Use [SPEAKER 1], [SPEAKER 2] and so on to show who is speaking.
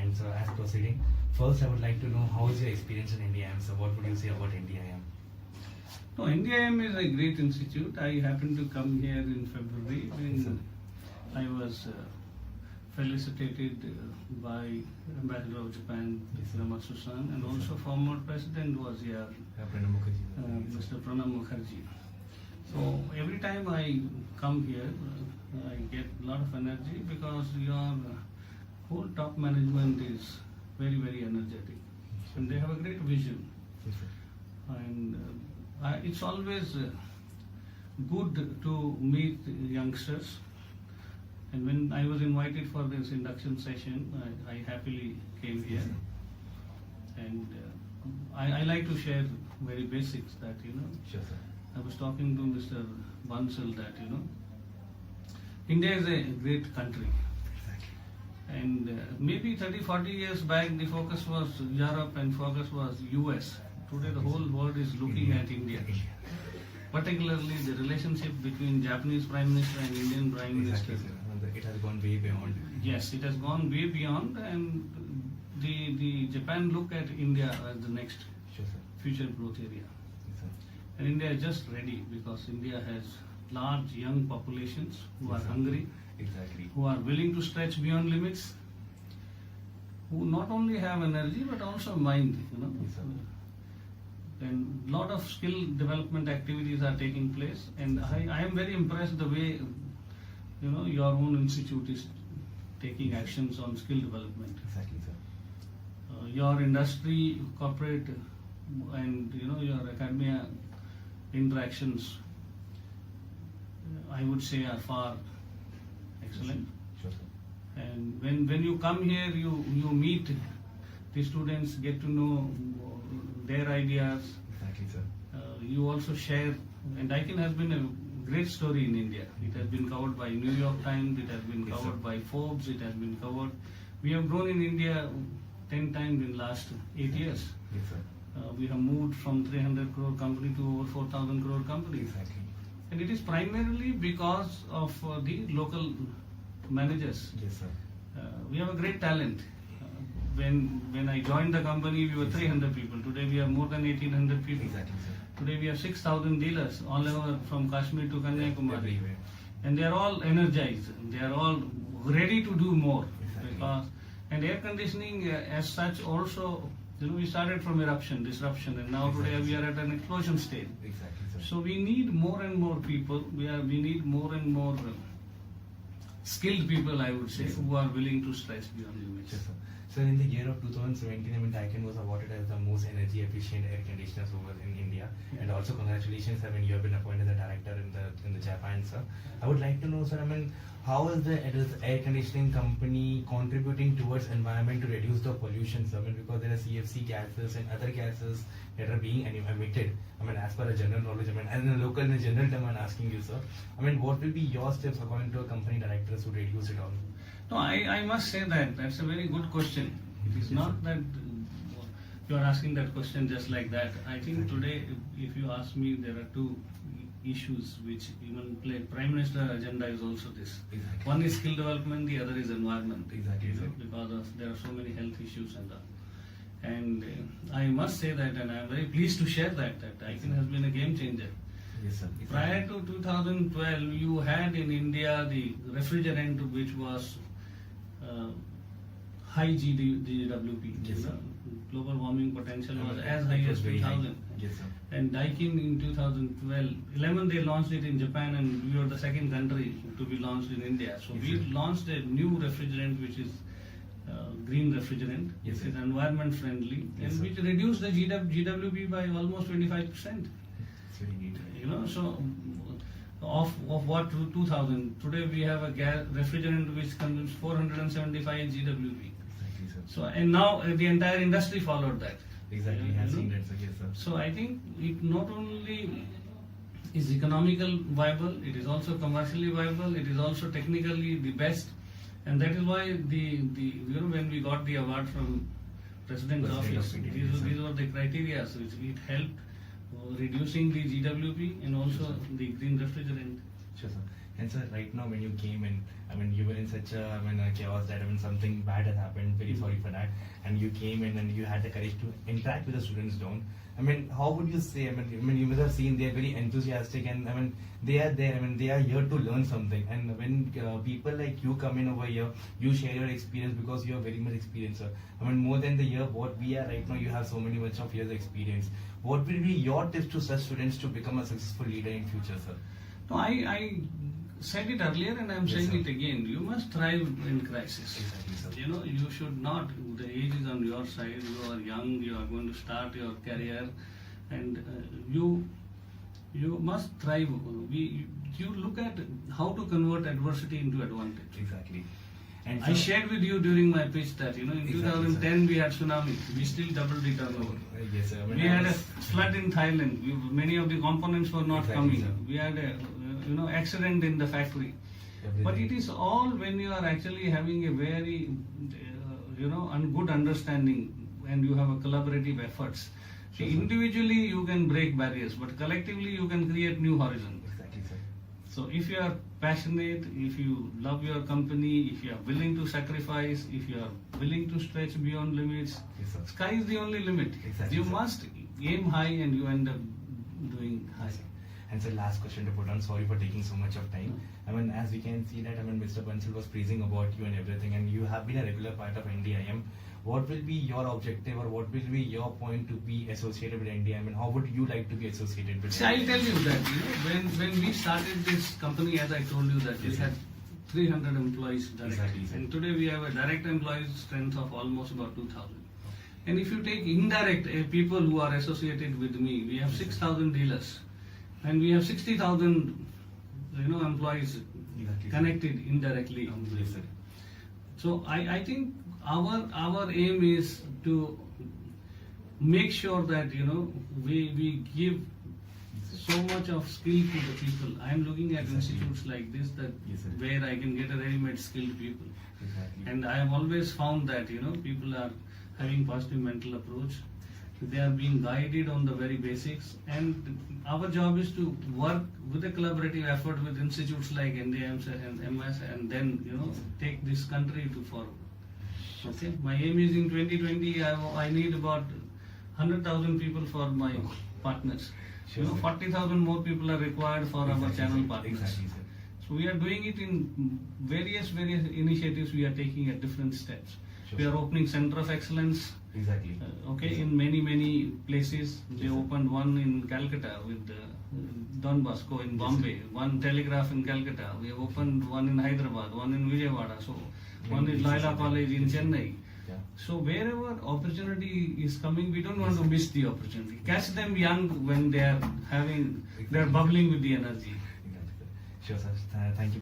[SPEAKER 1] points as proceeding. First, I would like to know how is your experience in India IIM. So, what would you say about India IIM?
[SPEAKER 2] No, NDIM is a great institute. I happened to come here in February
[SPEAKER 1] Yes, sir.
[SPEAKER 2] when I was felicitated by Ambassador of Japan,
[SPEAKER 1] Yes, sir.
[SPEAKER 2] Matsu-san, and
[SPEAKER 1] Yes,
[SPEAKER 2] also
[SPEAKER 1] sir.
[SPEAKER 2] former president was here,
[SPEAKER 1] Pranab Mukherjee.
[SPEAKER 2] Mr. Pranab Mukherjee. So every time I come here, I get a lot of energy because your whole top management is very, very energetic, and they have a great vision.
[SPEAKER 1] Yes, sir.
[SPEAKER 2] And it's always good to meet youngsters. And when I was invited for this induction session, I happily came here. And I like to share very basics that,
[SPEAKER 1] Sure, sir.
[SPEAKER 2] I was talking to Mr. Bansal that, India is a great country.
[SPEAKER 1] Exactly.
[SPEAKER 2] And maybe 30-40 years back, the focus was Europe and focus was US. Today, the whole world is looking at India. Particularly the relationship between Japanese Prime Minister and Indian Prime Minister.
[SPEAKER 1] Exactly, sir. It has gone way beyond.
[SPEAKER 2] Yes, it has gone way beyond, and the Japan look at India as the next
[SPEAKER 1] Sure, sir.
[SPEAKER 2] future growth area.
[SPEAKER 1] Yes, sir.
[SPEAKER 2] And India is just ready because India has large young populations who are
[SPEAKER 1] Yes, sir.
[SPEAKER 2] hungry,
[SPEAKER 1] Exactly.
[SPEAKER 2] who are willing to stretch beyond limits, who not only have energy but also mind,
[SPEAKER 1] Yes, sir.
[SPEAKER 2] And lot of skill development activities are taking place, and I am very impressed the way your own institute is taking actions on skill development.
[SPEAKER 1] Exactly, sir.
[SPEAKER 2] Your industry, corporate, and your academia interactions, I would say, are far excellent.
[SPEAKER 1] Sure, sir.
[SPEAKER 2] And when you come here, you meet the students, get to know their ideas.
[SPEAKER 1] Exactly, sir.
[SPEAKER 2] You also share, and Daikin has been a great story in India. It has been covered by New York Times, it has been
[SPEAKER 1] Yes,
[SPEAKER 2] covered
[SPEAKER 1] sir.
[SPEAKER 2] by Forbes, it has been covered. We have grown in India 10 times in last 8 years.
[SPEAKER 1] Yes, sir.
[SPEAKER 2] We have moved from 300 crore company to over 4,000 crore company.
[SPEAKER 1] Exactly.
[SPEAKER 2] And it is primarily because of the local managers.
[SPEAKER 1] Yes, sir.
[SPEAKER 2] We have a great talent. When I joined the company, we were 300 people. Today we have more than 1,800 people.
[SPEAKER 1] Exactly, sir.
[SPEAKER 2] Today we have 6,000 dealers all over from Kashmir to Kanyakumari.
[SPEAKER 1] Everywhere.
[SPEAKER 2] And they are all energized. They are all ready to do more.
[SPEAKER 1] Exactly.
[SPEAKER 2] And air conditioning as such also, we started from disruption, and now today we are at an explosion stage.
[SPEAKER 1] Exactly, sir.
[SPEAKER 2] So we need more and more people. We need more and more skilled people, I would say,
[SPEAKER 1] Yes, sir.
[SPEAKER 2] who are willing to stretch beyond limits.
[SPEAKER 1] Yes, sir. So in the year of 2017, Daikin was awarded as the most energy efficient air conditioners over in India.
[SPEAKER 2] Yeah.
[SPEAKER 1] And also congratulations, you have been appointed as a director in the Japan, sir. I would like to know, sir, how is the air conditioning company contributing towards environment to reduce the pollution, sir? Because there are CFC gases and other gases that are being emitted. As per a general knowledge, as in a local and a general term, I'm asking you, sir. What will be your steps according to a company director to reduce it all?
[SPEAKER 2] No, I must say that's a very good question. It is
[SPEAKER 1] Yes,
[SPEAKER 2] not
[SPEAKER 1] sir.
[SPEAKER 2] that you are asking that question just like that. I think
[SPEAKER 1] Exactly.
[SPEAKER 2] today, if you ask me, there are two issues which even play. Prime Minister agenda is also this.
[SPEAKER 1] Exactly.
[SPEAKER 2] One is skill development, the other is environment.
[SPEAKER 1] Exactly, sir.
[SPEAKER 2] Because there are so many health issues and all. And I must say that, and I am very pleased to share that Daikin has been a game changer.
[SPEAKER 1] Yes, sir.
[SPEAKER 2] Prior to 2012, you had in India the refrigerant which was high GWP.
[SPEAKER 1] Yes, sir.
[SPEAKER 2] Global warming potential was
[SPEAKER 1] Okay.
[SPEAKER 2] as high
[SPEAKER 1] It
[SPEAKER 2] as
[SPEAKER 1] was very high.
[SPEAKER 2] 2000.
[SPEAKER 1] Yes, sir.
[SPEAKER 2] And Daikin in 2011 they launched it in Japan, and we were the second country to be launched in India. So
[SPEAKER 1] Yes,
[SPEAKER 2] we
[SPEAKER 1] sir.
[SPEAKER 2] launched a new refrigerant which is green refrigerant,
[SPEAKER 1] Yes,
[SPEAKER 2] which
[SPEAKER 1] sir.
[SPEAKER 2] is environment friendly,
[SPEAKER 1] Yes,
[SPEAKER 2] and
[SPEAKER 1] sir.
[SPEAKER 2] which reduced the GWP by almost 25%.
[SPEAKER 1] It's very neat.
[SPEAKER 2] So of what 2000, today we have a refrigerant which consumes 475 GWP.
[SPEAKER 1] Exactly, sir.
[SPEAKER 2] So and now the entire industry followed that.
[SPEAKER 1] Exactly, I have seen that, sir. Yes, sir.
[SPEAKER 2] So I think it not only is economical viable, it is also commercially viable, it is also technically the best, and that is why when we got the award from President's
[SPEAKER 1] President of
[SPEAKER 2] office,
[SPEAKER 1] India,
[SPEAKER 2] these
[SPEAKER 1] yes, sir.
[SPEAKER 2] were the criteria which it helped reducing the GWP and also the green refrigerant.
[SPEAKER 1] Sure, sir. And so right now when you came in, I mean, you were in such a, I mean, a chaos that, I mean, something bad has happened, very sorry for that, and you came in and you had the courage to interact with the students down. I mean, how would you say, I mean, you must have seen they're very enthusiastic and, I mean, they are there, I mean, they are here to learn something. And when people like you come in over here, you share your experience because you are very much experienced, sir. I mean, more than the year what we are right now, you have so many much of years experience. What will be your tips to such students to become a successful leader in future, sir?
[SPEAKER 2] No, I said it earlier and I'm
[SPEAKER 1] Yes,
[SPEAKER 2] saying
[SPEAKER 1] sir.
[SPEAKER 2] it again. You must thrive in crisis.
[SPEAKER 1] Exactly, sir.
[SPEAKER 2] You know, you should not, the age is on your side, you are young, you are going to start your career, and you must thrive. You look at how to convert adversity into advantage.
[SPEAKER 1] Exactly. And
[SPEAKER 2] I
[SPEAKER 1] so-
[SPEAKER 2] shared with you during my pitch that, you know, in
[SPEAKER 1] Exactly,
[SPEAKER 2] 2010 we had tsunami, we still doubled the turnover.
[SPEAKER 1] Yes, sir. I mean,
[SPEAKER 2] We
[SPEAKER 1] I
[SPEAKER 2] had a
[SPEAKER 1] was-
[SPEAKER 2] flood in Thailand. Many of the components were not
[SPEAKER 1] Exactly,
[SPEAKER 2] coming.
[SPEAKER 1] sir.
[SPEAKER 2] We had a accident in the factory. But it is all when you are actually having a very and good understanding and you have a collaborative efforts.
[SPEAKER 1] Sure,
[SPEAKER 2] See,
[SPEAKER 1] sir.
[SPEAKER 2] individually you can break barriers, but collectively you can create new horizons.
[SPEAKER 1] Exactly, sir.
[SPEAKER 2] So if you are passionate, if you love your company, if you are willing to sacrifice, if you are willing to stretch beyond limits,
[SPEAKER 1] Yes, sir.
[SPEAKER 2] sky is the only limit.
[SPEAKER 1] Exactly,
[SPEAKER 2] You
[SPEAKER 1] sir.
[SPEAKER 2] must aim high and you end up doing high.
[SPEAKER 1] Yes, sir. And so last question to put on, sorry for taking so much of time. I mean, as we can see that, I mean, Mr. Bansal was praising about you and everything, and you have been a regular part of NDIM. What will be your objective or what will be your point to be associated with NDIM, and how would you like to be associated with
[SPEAKER 2] See, I'll tell you that, when we started this company, as I told you that we
[SPEAKER 1] Yes, sir.
[SPEAKER 2] had 300 employees direct.
[SPEAKER 1] Exactly, sir.
[SPEAKER 2] And today we have a direct employee strength of almost about 2,000. And if you take indirect people who are associated with me, we have 6,000 dealers. And we have 60,000, employees
[SPEAKER 1] Exactly, sir.
[SPEAKER 2] connected indirectly.
[SPEAKER 1] Yes, sir.
[SPEAKER 2] So I think our aim is to make sure that we give so much of skill to the people. I am looking at
[SPEAKER 1] Exactly.
[SPEAKER 2] institutes like this that
[SPEAKER 1] Yes, sir.
[SPEAKER 2] where I can get a ready-made skilled people.
[SPEAKER 1] Exactly.
[SPEAKER 2] And I have always found that people are having positive mental approach. They are being guided on the very basics, and our job is to work with a collaborative effort with institutes like NDM and MS, and then take this country to forward. Okay, my aim is in 2020 I need about 100,000 people for my partners.
[SPEAKER 1] Sure, sir.
[SPEAKER 2] 40,000 more people are required for our
[SPEAKER 1] Exactly,
[SPEAKER 2] channel
[SPEAKER 1] sir.
[SPEAKER 2] partners.
[SPEAKER 1] Exactly, sir.
[SPEAKER 2] So we are doing it in various initiatives we are taking at different steps.
[SPEAKER 1] Sure,
[SPEAKER 2] We are
[SPEAKER 1] sir.
[SPEAKER 2] opening Center of Excellence,
[SPEAKER 1] Exactly.
[SPEAKER 2] in many places. They
[SPEAKER 1] Yes, sir.
[SPEAKER 2] opened one in Calcutta with Don Bosco in Bombay, one Telegraph in Calcutta. We have opened one in Hyderabad, one in Vijayawada, so one in
[SPEAKER 1] places,
[SPEAKER 2] Laila
[SPEAKER 1] sir.
[SPEAKER 2] College in Chennai.
[SPEAKER 1] Yeah.
[SPEAKER 2] So wherever opportunity is coming, we don't want to miss the opportunity. Catch them young when they are bubbling with the energy.
[SPEAKER 1] Exactly, sir. Sure, sir. Thank you.